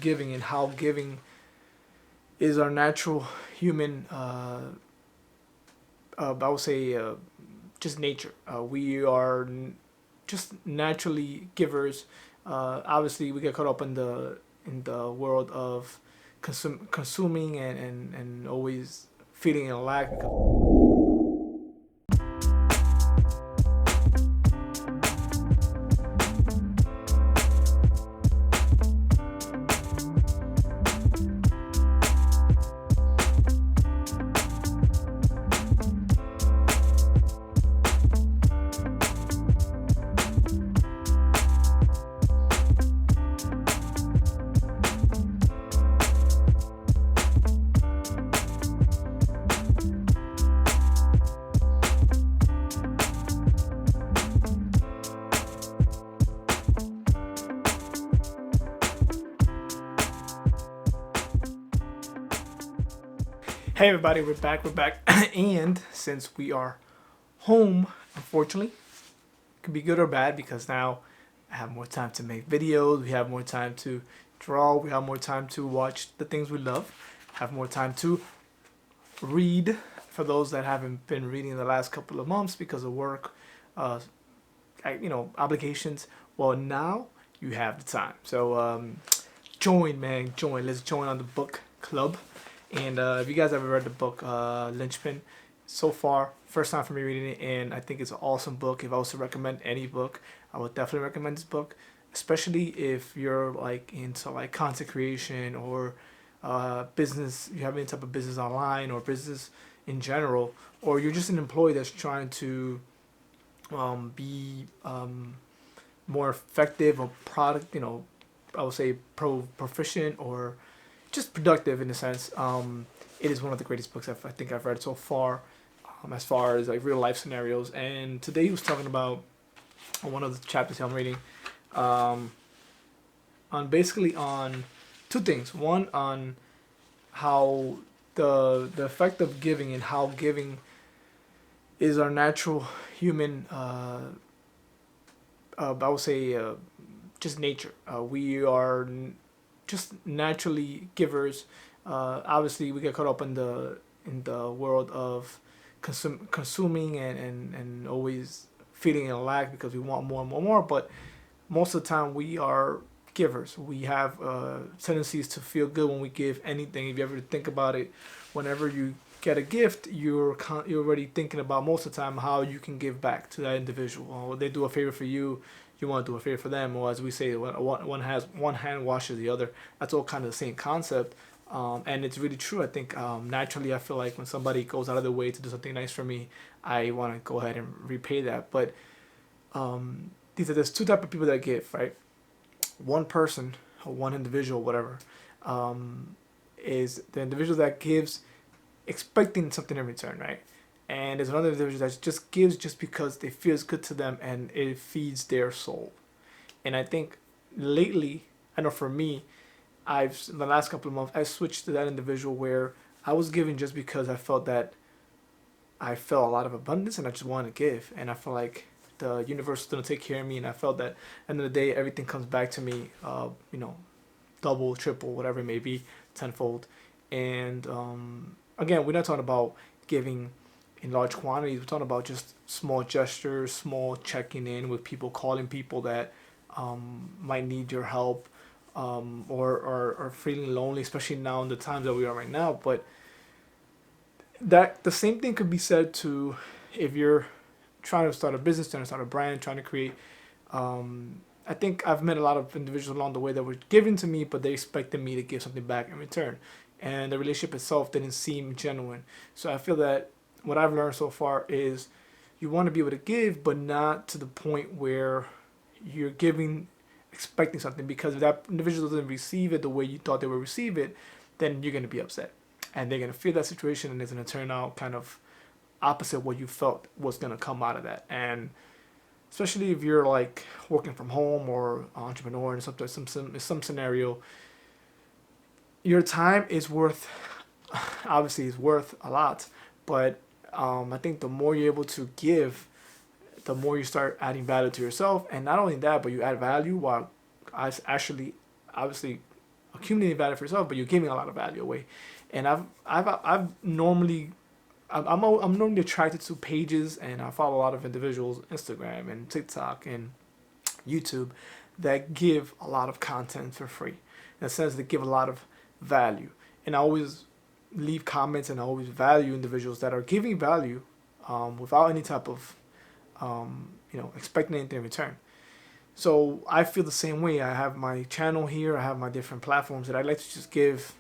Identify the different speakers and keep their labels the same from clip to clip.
Speaker 1: of giving and how giving is our natural human, I would say, just nature. We are just naturally givers. Obviously, we get caught up in the world of consuming and always feeling in a lack. Hey everybody, we're back. And since we are home, unfortunately, it could be good or bad because now I have more time to make videos, we have more time to draw, we have more time to watch the things we love, have more time to read for those that haven't been reading the last couple of months because of work, obligations. Well, now you have the time. So join, man, join. Let's join on the book club. And if you guys ever read the book Linchpin, so far first time for me reading it, and I think it's an awesome book. If I was to recommend any book, I would definitely recommend this book, especially if you're like into like content creation or business. You have any type of business online or business in general, or you're just an employee that's trying to be more effective or product. I would say proficient or just productive in a sense. It is one of the greatest books I think I've read so far, as far as like real life scenarios. And today he was talking about one of the chapters I'm reading, on two things. One, on how the effect of giving and how giving is our natural human, I would say, just nature. We are just naturally givers. Obviously, we get caught up in the world of consuming and always feeling in a lack because we want more and more and more. But most of the time, we are givers. We have tendencies to feel good when we give anything. If you ever think about it, whenever you get a gift, you're already thinking about most of the time how you can give back to that individual. Or they do a favor for you, you want to do a favor for them, or as we say, one hand washes the other. That's all kind of the same concept, and it's really true. I think naturally, I feel like when somebody goes out of their way to do something nice for me, I want to go ahead and repay that. But there's two type of people that give, right? One person, or one individual, whatever, is the individual that gives expecting something in return, right? And there's another individual that just gives just because it feels good to them and it feeds their soul. And I think lately, I know for me, in the last couple of months, I switched to that individual where I was giving just because I felt a lot of abundance and I just wanted to give. And I felt like the universe was going to take care of me. And I felt that at the end of the day, everything comes back to me, double, triple, whatever it may be, tenfold. And again, we're not talking about giving in large quantities. We're talking about just small gestures, small checking in with people, calling people that might need your help, or feeling lonely, especially now in the times that we are right now. But that the same thing could be said to if you're trying to start a business, trying to start a brand, trying to create. I think I've met a lot of individuals along the way that were giving to me, but they expected me to give something back in return, and the relationship itself didn't seem genuine. So I feel that what I've learned so far is you want to be able to give, but not to the point where you're giving expecting something, because if that individual doesn't receive it the way you thought they would receive it, then you're going to be upset. And they're going to feel that situation, and it's going to turn out kind of opposite what you felt was going to come out of that. And especially if you're like working from home or an entrepreneur in some scenario, your time is worth, obviously, is worth a lot, but I think the more you're able to give, the more you start adding value to yourself. And not only that, but you add value while actually, obviously, accumulating value for yourself, but you're giving a lot of value away. And I've normally I'm normally attracted to pages, and I follow a lot of individuals, Instagram and TikTok and YouTube, that give a lot of content for free. In a sense, they give a lot of value, and I always leave comments, and I always value individuals that are giving value without any type of expecting anything in return. So I feel the same way. I have my channel here. I have my different platforms that I like to just give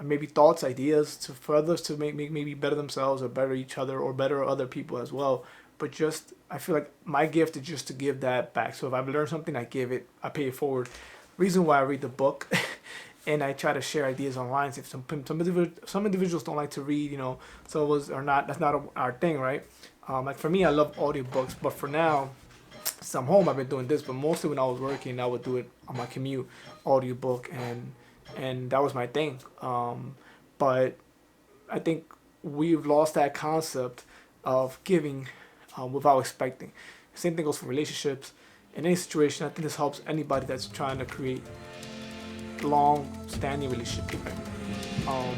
Speaker 1: maybe thoughts, ideas to others to make maybe better themselves or better each other or better other people as well. But just I feel like my gift is just to give that back. So if I've learned something, I give it. I pay it forward. Reason why I read the book, and I try to share ideas online. If some individuals don't like to read, some of us are not. That's not our thing, right? Like for me, I love audiobooks, but for now, since I'm home, I've been doing this. But mostly when I was working, I would do it on my commute, audiobook, and that was my thing. But I think we've lost that concept of giving without expecting. Same thing goes for relationships. In any situation, I think this helps anybody that's trying to create long-standing relationship. Right?